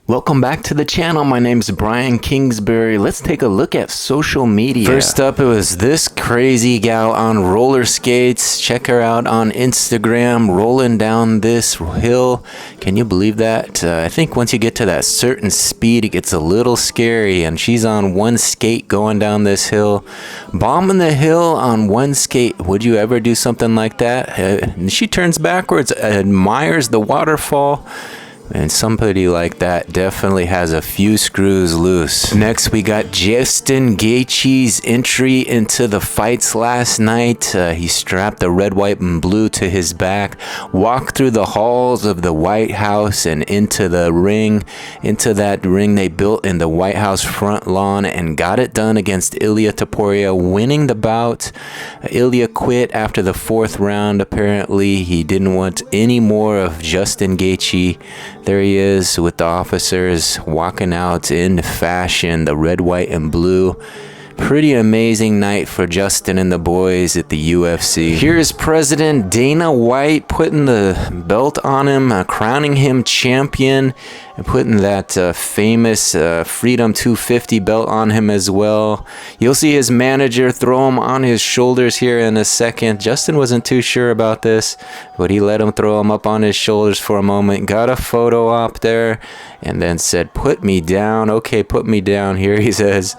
Welcome back to the channel. My name's Brian Kingsbury. Let's take a look at social media. First up, it was this crazy gal on roller skates. Check her out on Instagram, rolling down this hill. Can you believe that? I think once you get to that certain speed, it gets a little scary, and she's on one skate going down this hill, bombing the hill on one skate. Would you ever do something like that? She turns backwards, admires the waterfall. And somebody like that definitely has a few screws loose. Next, we got Justin Gaethje's entry into the fights last night. He strapped the red, white, and blue to his back, walked through the halls of the White House and into the ring, into that ring they built in the White House front lawn, and got it done against Ilia Topuria, winning the bout. Ilia quit after the fourth round. Apparently, he didn't want any more of Justin Gaethje. There he is with the officers walking out in fashion, the red, white, and blue. Pretty amazing night for Justin and the boys at the UFC. Here's President Dana White putting the belt on him, crowning him champion, and putting that famous Freedom 250 belt on him as well. You'll see his manager throw him on his shoulders here in a second. Justin wasn't too sure about this, but he let him throw him up on his shoulders for a moment, got a photo op there, and then said, "Put me down." Okay, put me down here, he says.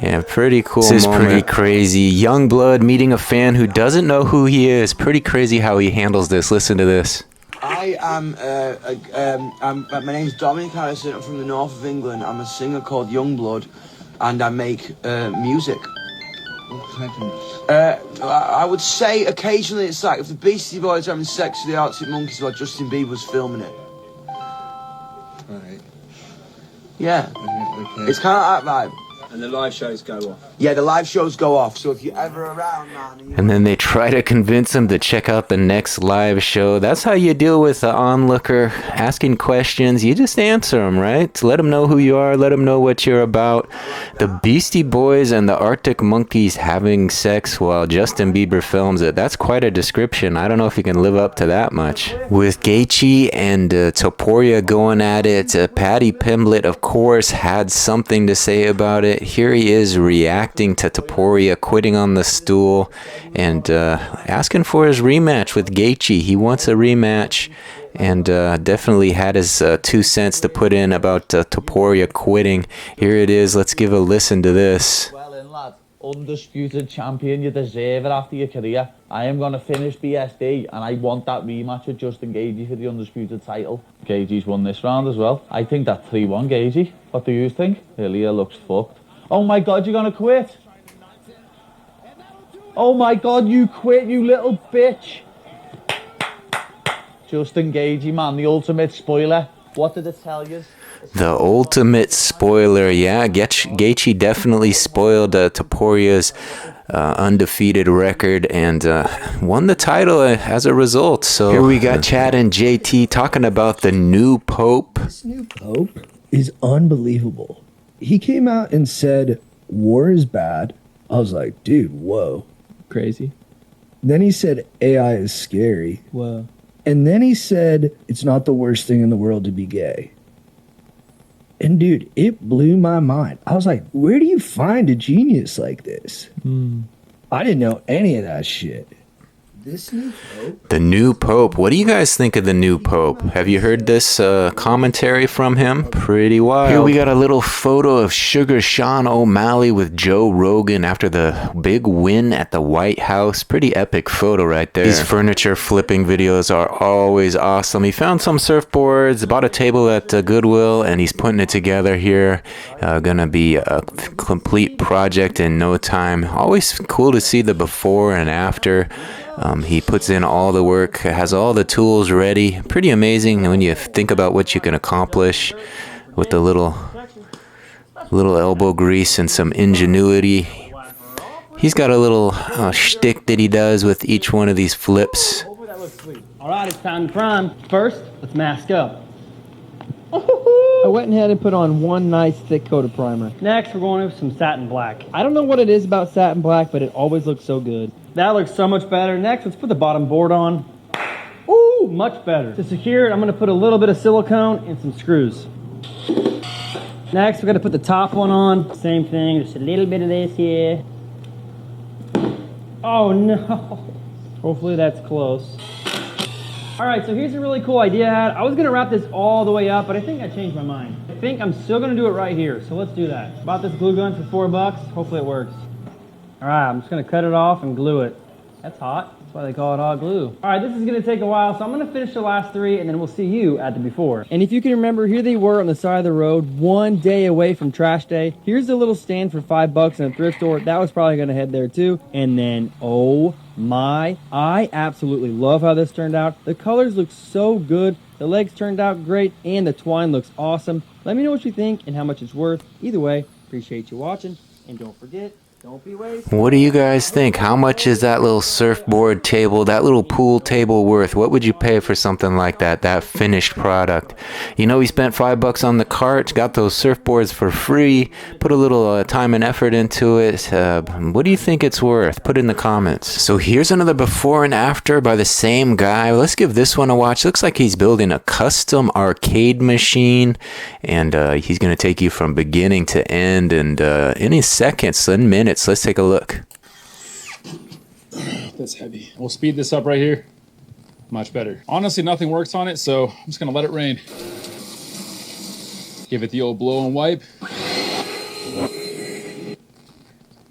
Yeah, pretty cool moment. This is pretty crazy. Youngblood meeting a fan who doesn't know who he is. Pretty crazy how he handles this. Listen to this. I am, my name's Dominic Harrison. I'm from the north of England. I'm a singer called Youngblood, and I make music. I would say occasionally it's like if the Beastie Boys are having sex with the Arctic Monkeys while Justin Bieber's filming it. Right. Yeah. Okay. It's kind of that vibe. And the live shows go off. Yeah, the live shows go off. So if you're ever around, man. And then they try to convince him to check out the next live show. That's how you deal with the onlooker asking questions. You just answer them, right? Let them know who you are. Let them know what you're about. The Beastie Boys and the Arctic Monkeys having sex while Justin Bieber films it. That's quite a description. I don't know if you can live up to that much. With Gaethje and Topuria going at it, Paddy Pimblett, of course, had something to say about it. Here he is reacting to Topuria quitting on the stool and asking for his rematch with Gaethje. He wants a rematch, and definitely had his 2 cents to put in about Topuria quitting. Here it is. Let's give a listen to this. Well in, lad. Undisputed champion. You deserve it after your career. I am going to finish BSD, and I want that rematch with Justin Gaethje for the undisputed title. Gaethje's won this round as well. I think that 3-1 Gaethje. What do you think? Ilia looks fucked. Oh my God, you're gonna quit? Oh my God, you quit, you little bitch. Justin Gaethje, man, the ultimate spoiler. What did it tell you? The ultimate spoiler, yeah. Gaethje definitely spoiled Topuria's undefeated record and won the title as a result. So here we got Chad and JT talking about the new Pope. This new Pope is unbelievable. He came out and said, war is bad. I was like, dude, whoa. Crazy. Then he said, AI is scary. Whoa. And then he said, it's not the worst thing in the world to be gay. And dude, it blew my mind. I was like, where do you find a genius like this? I didn't know any of that shit. This new Pope? The new Pope. What do you guys think of the new Pope? Have you heard this commentary from him? Pretty wild. Here we got a little photo of Sugar Sean O'Malley with Joe Rogan after the big win at the White House. Pretty epic photo right there. These furniture flipping videos are always awesome. He found some surfboards, bought a table at Goodwill, and he's putting it together here. Gonna be a complete project in no time. Always cool to see the before and after. He puts in all the work, has all the tools ready. Pretty amazing when you think about what you can accomplish with the little elbow grease and some ingenuity. He's got a little shtick that he does with each one of these flips. All right, it's time to prime. First, let's mask up. I went ahead and put on one nice thick coat of primer. Next, we're going with some satin black. I don't know what it is about satin black, but it always looks so good. That looks so much better. Next, let's put the bottom board on. Ooh, much better. To secure it, I'm going to put a little bit of silicone and some screws. Next, we're gonna put the top one on. Same thing, just a little bit of this here. Oh no. Hopefully that's close. All right, so here's a really cool idea I had. I was gonna wrap this all the way up, but I think I changed my mind. I think I'm still gonna do it right here, so let's do that. Bought this glue gun for $4. Hopefully it works. All right, I'm just gonna cut it off and glue it. That's hot. That's why they call it hot glue. All right, this is gonna take a while, so I'm gonna finish the last 3 and then we'll see you at the before. And if you can remember, here they were on the side of the road, one day away from trash day. Here's a little stand for $5 in a thrift store. That was probably gonna head there too. And then, oh my, I absolutely love how this turned out. The colors look so good. The legs turned out great and the twine looks awesome. Let me know what you think and how much it's worth. Either way, appreciate you watching. And don't forget, don't be wasted. What do you guys think? How much is that little surfboard table, that little pool table worth? What would you pay for something like that, that finished product? You know, he spent $5 on the cart, got those surfboards for free, put a little time and effort into it. What do you think it's worth? Put it in the comments. So here's another before and after by the same guy. Let's give this one a watch. Looks like he's building a custom arcade machine, and he's going to take you from beginning to end, and in seconds, in minutes. Let's take a look. That's heavy. We'll speed this up right here. Much better. Honestly, nothing works on it, so I'm just gonna let it rain. Give it the old blow and wipe.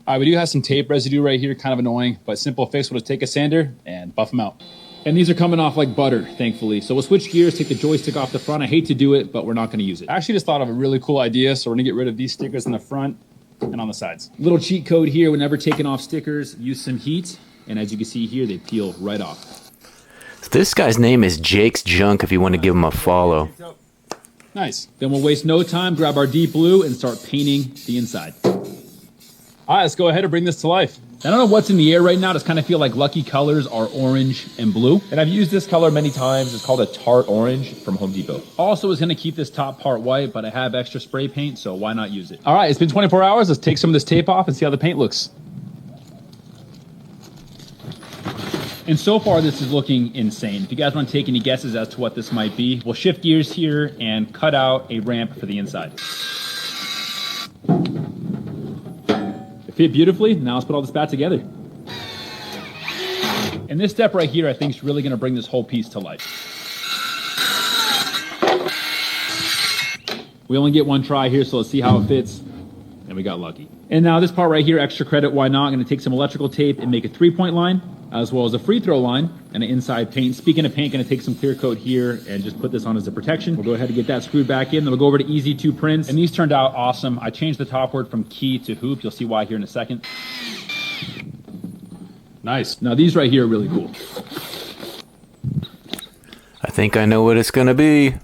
All right, we do have some tape residue right here, kind of annoying, but simple fix will just take a sander and buff them out. And these are coming off like butter, thankfully. So we'll switch gears, take the joystick off the front. I hate to do it, but we're not gonna use it. I actually just thought of a really cool idea, so we're gonna get rid of these stickers in the front and on the sides. Little cheat code here, whenever taking off stickers, use some heat, and as you can see here, they peel right off. This guy's name is Jake's Junk if you want to give him a follow. Nice. Then we'll waste no time, grab our deep blue, and start painting the inside. All right, let's go ahead and bring this to life. I don't know what's in the air right now. Just kind of feel like lucky colors are orange and blue. And I've used this color many times. It's called a tart orange from Home Depot. Also was gonna keep this top part white, but I have extra spray paint, so why not use it? All right, it's been 24 hours. Let's take some of this tape off and see how the paint looks. And so far, this is looking insane. If you guys want to take any guesses as to what this might be, we'll shift gears here and cut out a ramp for the inside. It fit beautifully. Now let's put all this back together. And this step right here, I think, is really going to bring this whole piece to life. We only get one try here, so let's see how it fits. And we got lucky. And now this part right here, extra credit, why not? I'm going to take some electrical tape and make a 3-point line, as well as a free throw line and an inside paint. Speaking of paint, going to take some clear coat here and just put this on as a protection. We'll go ahead and get that screwed back in. Then we'll go over to Easy 2 Prints. And these turned out awesome. I changed the top word from key to hoop. You'll see why here in a second. Nice. Now these right here are really cool. I think I know what it's going to be.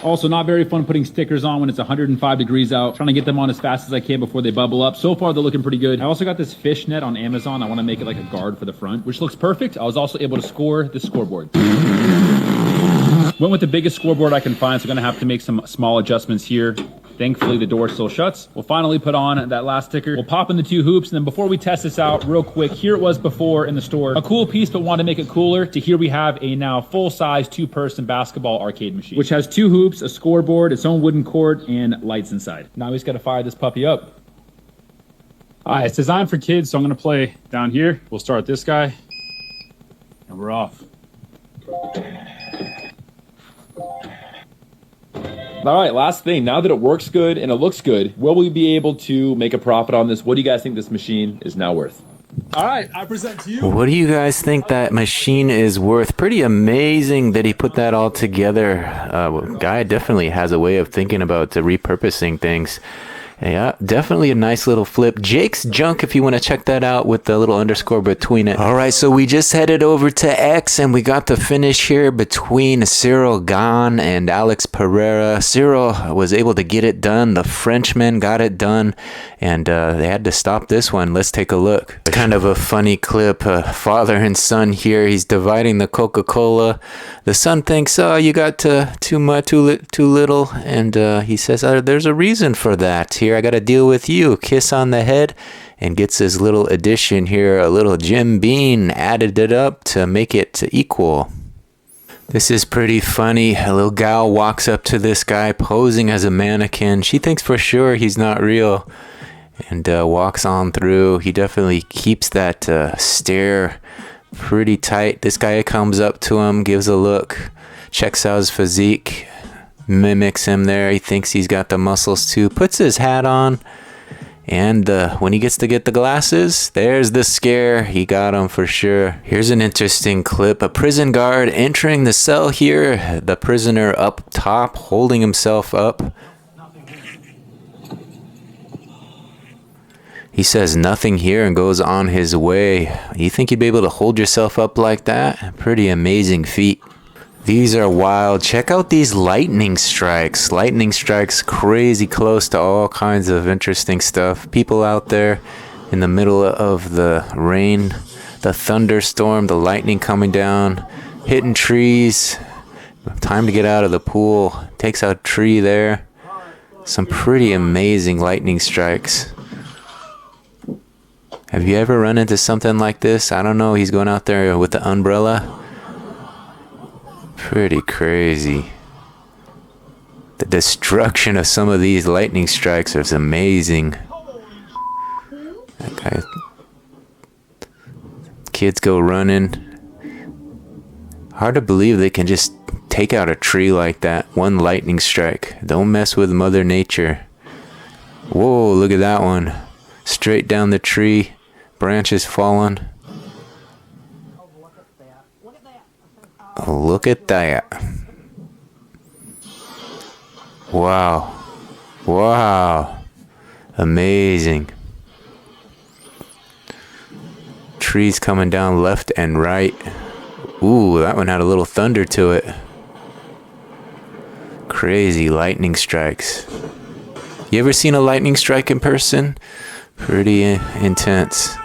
Also, not very fun putting stickers on when it's 105 degrees out. Trying to get them on as fast as I can before they bubble up. So far, they're looking pretty good. I also got this fish net on Amazon. I want to make it like a guard for the front, which looks perfect. I was also able to score the scoreboard. Went with the biggest scoreboard I can find, so I'm going to have to make some small adjustments here. Thankfully, the door still shuts. We'll finally put on that last sticker. We'll pop in the 2 hoops, and then before we test this out real quick, here it was before in the store. A cool piece, but wanted to make it cooler. To here we have a now full-size 2-person basketball arcade machine, which has 2 hoops, a scoreboard, its own wooden court, and lights inside. Now we just got to fire this puppy up. All right, it's designed for kids, so I'm going to play down here. We'll start this guy, and we're off. All right, last thing. Now that it works good and it looks good, will we be able to make a profit on this? What do you guys think this machine is now worth? All right, I present to you. What do you guys think that machine is worth? Pretty amazing that he put that all together. Guy definitely has a way of thinking about repurposing things. Yeah, definitely a nice little flip. Jake's Junk, if you want to check that out with the little underscore between it. All right, so we just headed over to X, and we got the finish here between Cyril Gahn and Alex Pereira. Cyril was able to get it done. The Frenchman got it done, and they had to stop this one. Let's take a look. Kind of a funny clip. Father and son here. He's dividing the Coca-Cola. The son thinks, oh, you got too much, too little, and he says, there's a reason for that. Here, I got to deal with you. Kiss on the head, and gets his little addition here, a little Jim Beam, added it up to make it equal. This is pretty funny. A little gal walks up to this guy posing as a mannequin. She thinks for sure he's not real and walks on through. He definitely keeps that stare pretty tight. This guy comes up to him, gives a look, checks out his physique, mimics him there. He thinks he's got the muscles too, puts his hat on, and when he gets to get the glasses, there's the scare. He got him for sure. Here's an interesting clip. A prison guard entering the cell here. The prisoner up top holding himself up. He says nothing here and goes on his way. You think you'd be able to hold yourself up like that? Pretty amazing feat. These are wild. Check out these lightning strikes. Lightning strikes crazy close to all kinds of interesting stuff. People out there in the middle of the rain, the thunderstorm, the lightning coming down, hitting trees. Time to get out of the pool. Takes out a tree there. Some pretty amazing lightning strikes. Have you ever run into something like this? I don't know. He's going out there with the umbrella. Pretty crazy. The destruction of some of these lightning strikes is amazing. Okay. Kids go running. Hard to believe they can just take out a tree like that. One lightning strike. Don't mess with Mother Nature. Whoa, look at that one. Straight down the tree. Branches falling. Look at that. Wow. Wow. Amazing. Trees coming down left and right. Ooh, that one had a little thunder to it. Crazy lightning strikes. You ever seen a lightning strike in person? Pretty intense.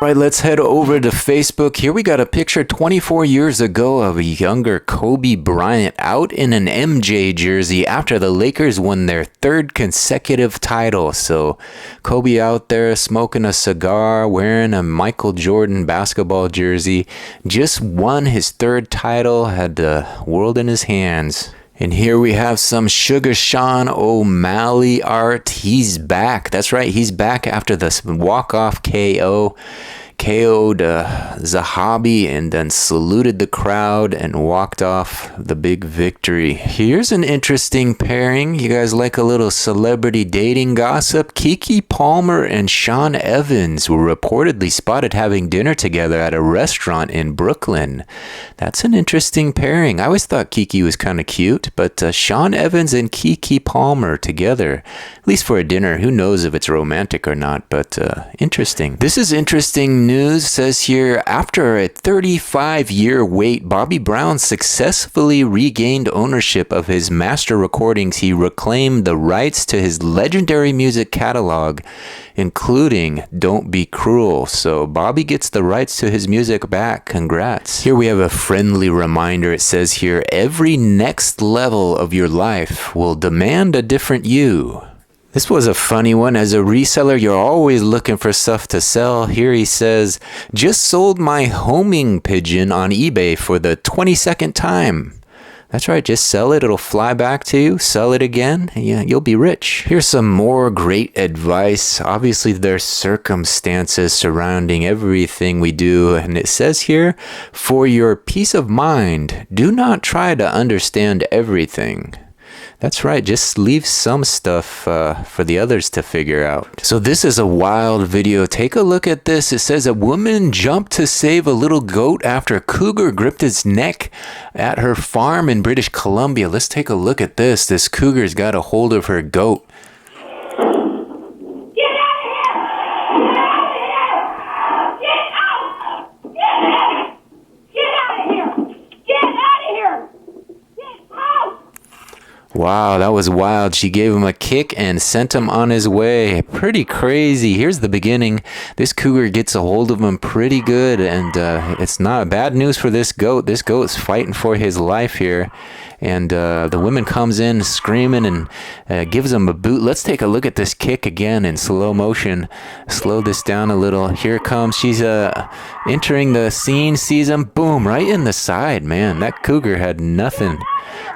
Right, let's head over to Facebook. Here we got a picture 24 years ago of a younger Kobe Bryant out in an MJ jersey after the Lakers won their third consecutive title. So Kobe out there smoking a cigar, wearing a Michael Jordan basketball jersey, just won his third title, had the world in his hands. And here we have some Sugar Sean O'Malley art. He's back. That's right. He's back after this walk-off KO. KO'd Zahabi and then saluted the crowd and walked off the big victory. Here's an interesting pairing. You guys like a little celebrity dating gossip? Keke Palmer and Sean Evans were reportedly spotted having dinner together at a restaurant in Brooklyn. That's an interesting pairing. I always thought Keke was kind of cute, but Sean Evans and Keke Palmer together, at least for a dinner. Who knows if it's romantic or not, but interesting. This is interesting news. Says here, after a 35-year wait, Bobby Brown successfully regained ownership of his master recordings. He reclaimed the rights to his legendary music catalog, including Don't Be Cruel. So Bobby gets the rights to his music back. Congrats. Here we have a friendly reminder. It says here, every next level of your life will demand a different you. This was a funny one. As a reseller, you're always looking for stuff to sell. Here he says, just sold my homing pigeon on eBay for the 22nd time. That's right, just sell it. It'll fly back to you. Sell it again. Yeah, you'll be rich. Here's some more great advice. Obviously, there's circumstances surrounding everything we do. And it says here, for your peace of mind, do not try to understand everything. That's right, just leave some stuff for the others to figure out. So this is a wild video. Take a look at this. It says a woman jumped to save a little goat after a cougar gripped its neck at her farm in British Columbia. Let's take a look at this. This cougar's got a hold of her goat. Wow, that was wild. She gave him a kick and sent him on his way. Pretty crazy. Here's the beginning. This cougar gets a hold of him pretty good, and it's not bad news for this goat. This goat's fighting for his life here. And the woman comes in screaming and gives him a boot. Let's take a look at this kick again in slow motion. Slow this down a little. Here comes. She's entering the scene, sees him. Boom, right in the side, man. That cougar had nothing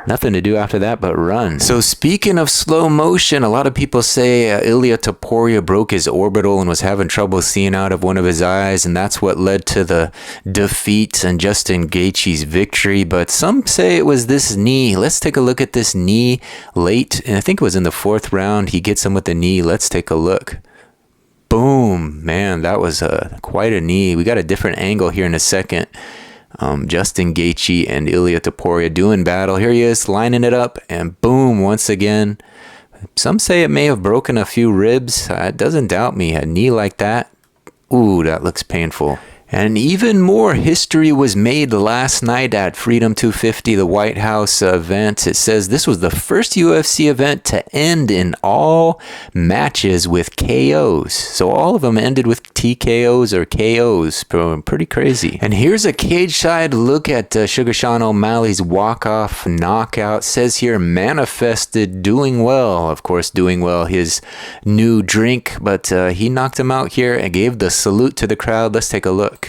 to do after that but run. So speaking of slow motion, a lot of people say Ilia Topuria broke his orbital and was having trouble seeing out of one of his eyes, and that's what led to the defeat and Justin Gaethje's victory. But some say it was this knee. Let's take a look at this knee late, and I think it was in the 4th round. He gets him with the knee. Let's take a look. Boom, man, that was quite a knee. We got a different angle here in a second. Justin Gaethje and Ilia Topuria doing battle. Here he is lining it up, and boom, once again. Some say it may have broken a few ribs. It doesn't doubt me. A knee like that, ooh, that looks painful. And even more history was made last night at Freedom 250, the White House event. It says this was the first UFC event to end in all matches with KOs. So all of them ended with TKOs or KOs. Pretty crazy. And here's a cage-side look at Sugar Sean O'Malley's walk-off knockout. It says here, manifested doing well. Of course, doing well, his new drink. But he knocked him out here and gave the salute to the crowd. Let's take a look.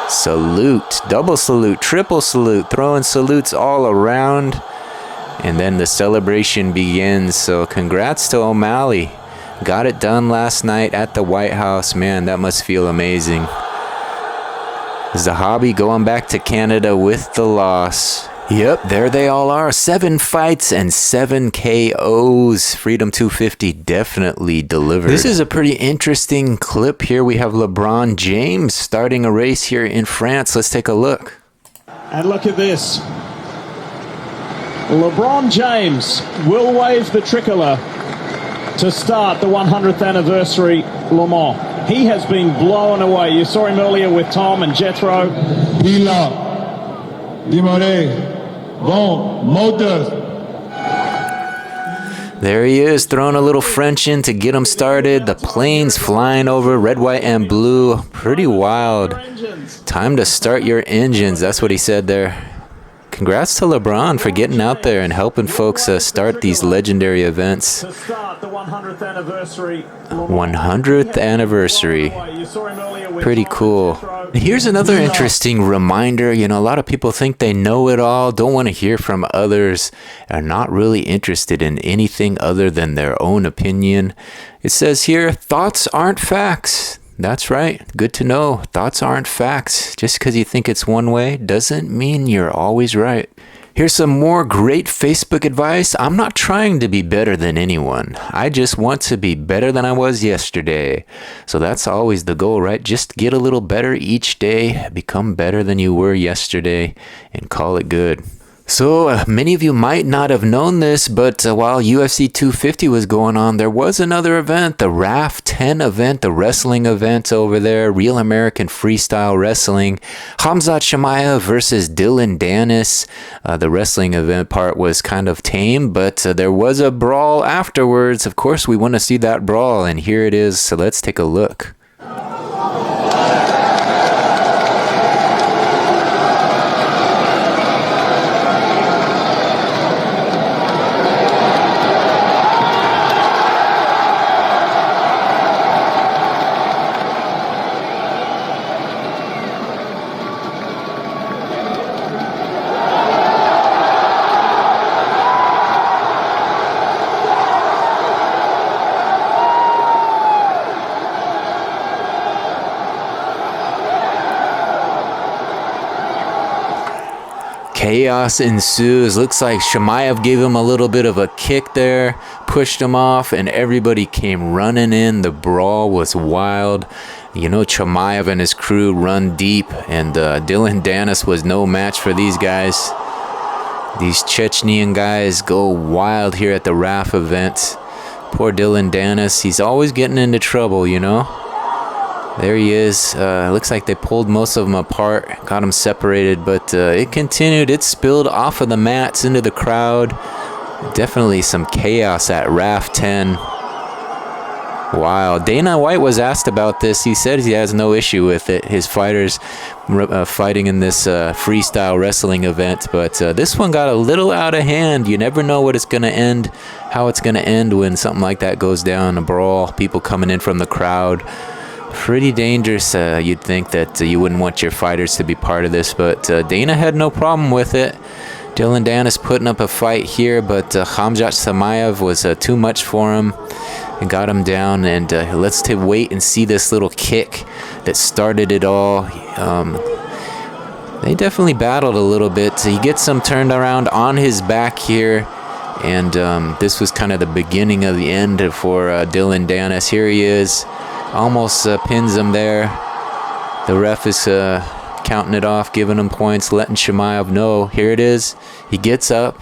Salute, double salute, triple salute, throwing salutes all around, and then the celebration begins. So congrats to O'Malley. Got it done last night at the White House. Man, that must feel amazing. Zahabi going back to Canada with the loss. Yep, there they all are. 7 fights and 7 KOs. Freedom 250 definitely delivered. This is a pretty interesting clip here. We have LeBron James starting a race here in France. Let's take a look. And look at this. LeBron James will wave the tricolour to start the 100th anniversary Le Mans. He has been blown away. You saw him earlier with Tom and Jethro. There he is, throwing a little French in to get him started. The planes flying over, red, white, and blue. Pretty wild. Time to start your engines. That's what he said there. Congrats to LeBron for getting out there and helping folks start these legendary events. 100th anniversary. Pretty cool. Here's another interesting reminder. You know, a lot of people think they know it all, don't want to hear from others, are not really interested in anything other than their own opinion. It says here, thoughts aren't facts. That's right. Good to know. Thoughts aren't facts. Just because you think it's one way doesn't mean you're always right. Here's some more great Facebook advice. I'm not trying to be better than anyone. I just want to be better than I was yesterday. So that's always the goal, right? Just get a little better each day, become better than you were yesterday, and call it good. So many of you might not have known this, but while UFC 250 was going on, there was another event, the RAF 10 event, the wrestling event over there, Real American Freestyle Wrestling. Khamzat Chimaev versus Dylan Dennis. The wrestling event part was kind of tame, but there was a brawl afterwards. Of course, we want to see that brawl, and here it is. So let's take a look. Chaos ensues. Looks like Chimaev gave him a little bit of a kick there, pushed him off, and everybody came running in. The brawl was wild. You know, Chimaev and his crew run deep, and Dylan Dennis was no match for these guys. These Chechenian guys go wild here at the RAF event. Poor Dylan Dennis. He's always getting into trouble, you know. There he is. Looks like they pulled most of them apart, got them separated, but it continued. It spilled off of the mats into the crowd. Definitely some chaos at RAF 10. Wow. Dana White was asked about this. He said he has no issue with it. His fighters fighting in this freestyle wrestling event. But this one got a little out of hand. You never know what it's going to end, how it's going to end when something like that goes down, a brawl, people coming in from the crowd. Pretty dangerous. You'd think that you wouldn't want your fighters to be part of this, but Dana had no problem with it. Dylan Danis putting up a fight here, but Khamzat Chimaev was too much for him and got him down. And let's wait and see this little kick that started it all. They definitely battled a little bit. He gets him turned around on his back here. And this was kind of the beginning of the end for Dylan Danis. Here he is. Almost pins him there. The ref is counting it off, giving him points, letting Chimaev know. Here it is. He gets up,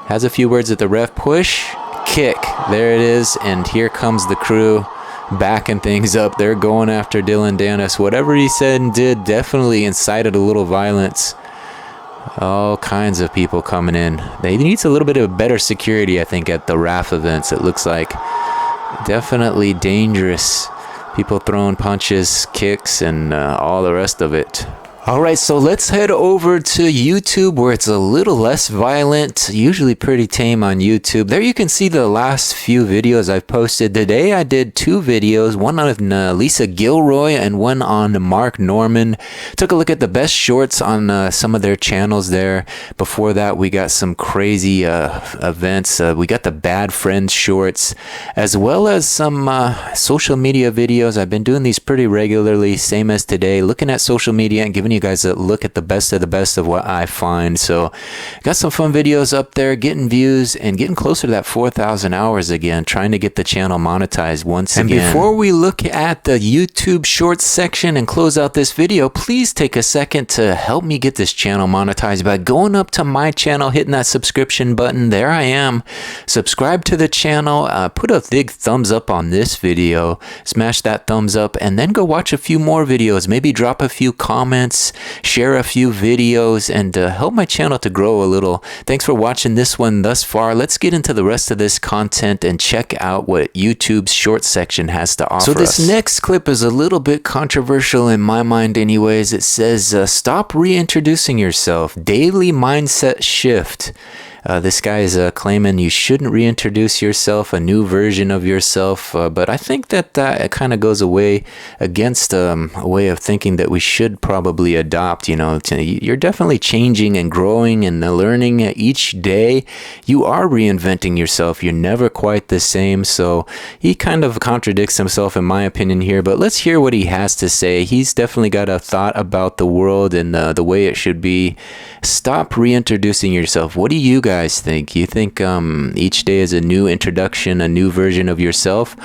has a few words at the ref. Push, kick. There it is. And here comes the crew backing things up. They're going after Dylan Danis. Whatever he said and did definitely incited a little violence. All kinds of people coming in. They need a little bit of better security, I think, at the RAF events. It looks like definitely dangerous. People throwing punches, kicks, and all the rest of it. Alright, so let's head over to YouTube where it's a little less violent, usually pretty tame on YouTube. There you can see the last few videos I've posted. Today I did 2 videos, one on Lisa Gilroy and one on Mark Norman. Took a look at the best shorts on some of their channels there. Before that we got some crazy events. We got the Bad Friends shorts, as well as some social media videos. I've been doing these pretty regularly, same as today, looking at social media and giving you guys a look at the best of what I find. So got some fun videos up there, getting views and getting closer to that 4,000 hours again, trying to get the channel monetized once again. And before we look at the YouTube shorts section and close out this video, please take a second to help me get this channel monetized by going up to my channel, hitting that subscription button. There I am. Subscribe to the channel, put a big thumbs up on this video, smash that thumbs up, and then go watch a few more videos. Maybe drop a few comments, share a few videos, and help my channel to grow a little. Thanks for watching this one thus far. Let's get into the rest of this content and check out what YouTube's short section has to offer. So this next clip is a little bit controversial in my mind anyways. It says, stop reintroducing yourself. Daily mindset shift. This guy is claiming you shouldn't reintroduce yourself, a new version of yourself, but I think that it kind of goes away against a way of thinking that we should probably adopt. You know, you're definitely changing and growing and learning each day. You are reinventing yourself. You're never quite the same. So he kind of contradicts himself in my opinion here, but let's hear what he has to say. He's definitely got a thought about the world and the way it should be. Stop reintroducing yourself. What do you guys think? You think each day is a new introduction, a new version of yourself,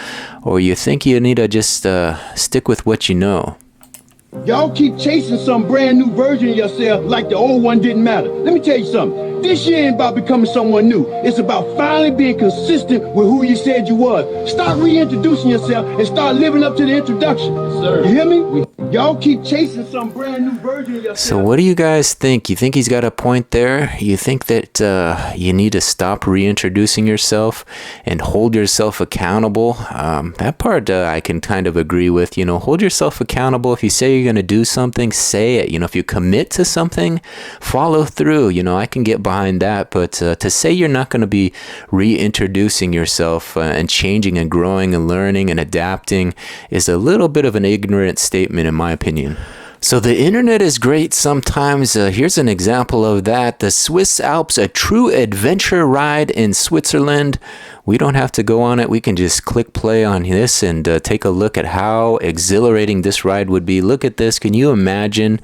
or you think you need to just stick with what you know? Y'all keep chasing some brand new version of yourself like the old one didn't matter. Let me tell you something. This year ain't about becoming someone new. It's about finally being consistent with who you said you was. Start reintroducing yourself and start living up to the introduction. Sir. You hear me? Y'all keep chasing some brand new version of yourself. So what do you guys think? You think he's got a point there? You think that you need to stop reintroducing yourself and hold yourself accountable? That part I can kind of agree with. You know, hold yourself accountable. If you say you're going to do something, say it. You know, if you commit to something, follow through. You know, I can get behind that, but to say you're not going to be reintroducing yourself and changing and growing and learning and adapting is a little bit of an ignorant statement in my opinion. So the internet is great sometimes. Here's an example of that. The Swiss Alps, a true adventure ride in Switzerland. We don't have to go on it. We can just click play on this and take a look at how exhilarating this ride would be. Look at this. Can you imagine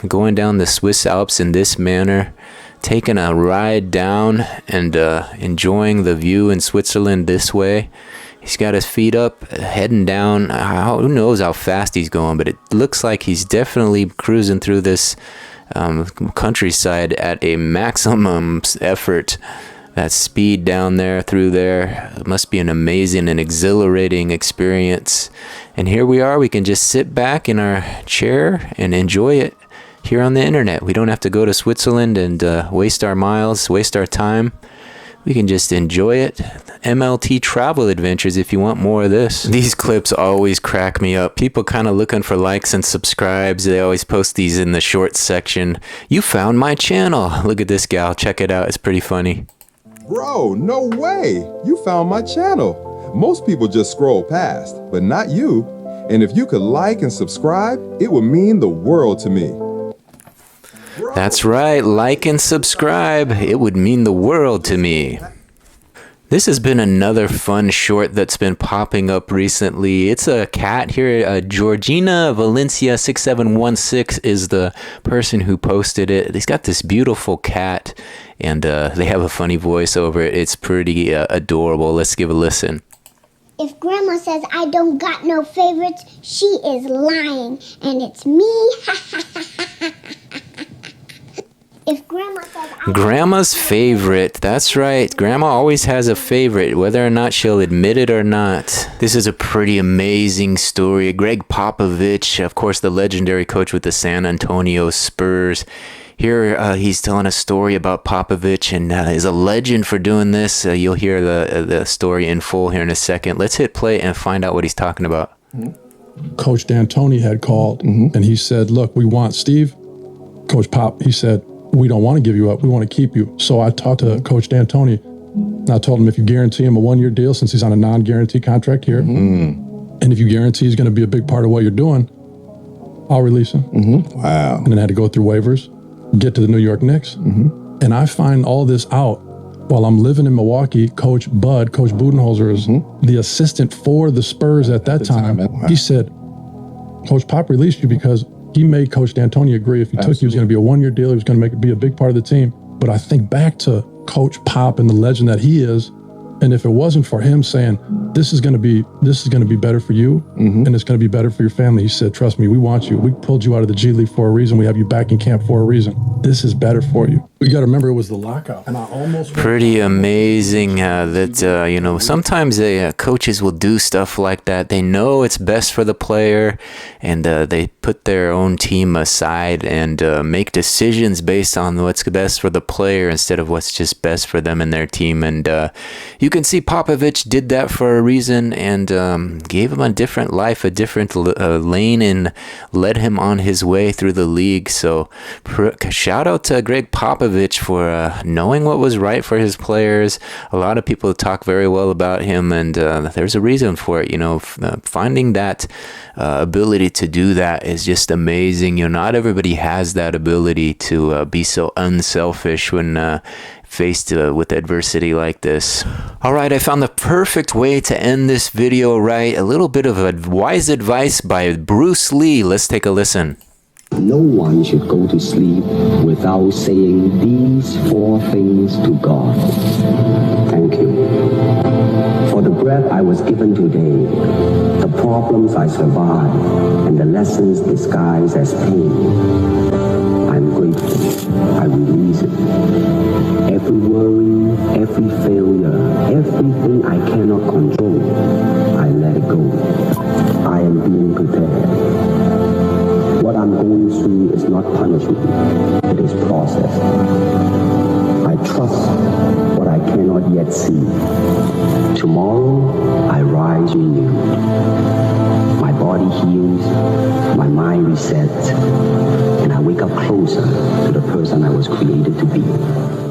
going down the Swiss Alps in this manner? Taking a ride down and enjoying the view in Switzerland this way. He's got his feet up, heading down. Who knows how fast he's going, but it looks like he's definitely cruising through this countryside at a maximum effort. That speed down there, through there, it must be an amazing and exhilarating experience. And here we are. We can just sit back in our chair and enjoy it here on the internet. We don't have to go to Switzerland and waste our miles, waste our time. we can just enjoy it. MLT Travel Adventures if you want more of this. These clips always crack me up. People kind of looking for likes and subscribes. They always post these in the shorts section. You found my channel. Look at this gal. Check it out. It's pretty funny. Bro, no way. You found my channel. Most people just scroll past, but not you. And if you could like and subscribe, it would mean the world to me. That's right. Like and subscribe. It would mean the world to me. This has been another fun short that's been popping up recently. It's a cat here. Georgina Valencia 6716 is the person who posted it. He's got this beautiful cat, and they have a funny voice over it. It's pretty adorable. Let's give a listen. If Grandma says I don't got no favorites, she is lying, and it's me. If Grandma says Grandma's favorite. That's right. Grandma always has a favorite, whether or not she'll admit it or not. This is a pretty amazing story. Greg Popovich, of course, the legendary coach with the San Antonio Spurs. Here he's telling a story about Popovich, and is a legend for doing this. You'll hear the story in full here in a second. Let's hit play and find out what he's talking about. Coach D'Antoni had called, and he said, look, we want Steve. Coach Pop, he said, we don't want to give you up. We want to keep you. So I talked to Coach D'Antoni, and I told him if you guarantee him a one-year deal, since he's on a non-guarantee contract here, and if you guarantee he's going to be a big part of what you're doing, I'll release him. Wow. And then I had to go through waivers, get to the New York Knicks. And I find all this out while I'm living in Milwaukee. Coach Budenholzer is the assistant for the Spurs at that time. Wow. He said, Coach Pop released you because he made Coach D'Antoni agree if he took you, it was going to be a one-year deal. He was going to be a big part of the team. But I think back to Coach Pop and the legend that he is, and if it wasn't for him saying, this is going to be better for you, and it's going to be better for your family, he said, trust me, we want you. We pulled you out of the G League for a reason. We have you back in camp for a reason. This is better for you. You got to remember it was the lockout, and I almost pretty amazing that you know, sometimes coaches will do stuff like that. They know it's best for the player, and they put their own team aside and make decisions based on what's best for the player instead of what's just best for them and their team. And you can see Popovich did that for a reason, and gave him a different life, a different lane, and led him on his way through the league. So shout out to Greg Popovich for knowing what was right for his players. A lot of people talk very well about him, and there's a reason for it. You know, finding that ability to do that is just amazing. You know, not everybody has that ability to be so unselfish when faced with adversity like this. All right, I found the perfect way to end this video, right? A little bit of wise advice by Bruce Lee. Let's take a listen. No one should go to sleep without saying these 4 things to God. Thank you for the breath I was given today, the problems I survived, and the lessons disguised as pain. I'm grateful. I release it. Every worry, every failure, everything I cannot control, I let it go. I am being prepared. What I'm going through is not punishment, it is process. I trust what I cannot yet see. Tomorrow, I rise renewed. My body heals, my mind resets, and I wake up closer to the person I was created to be.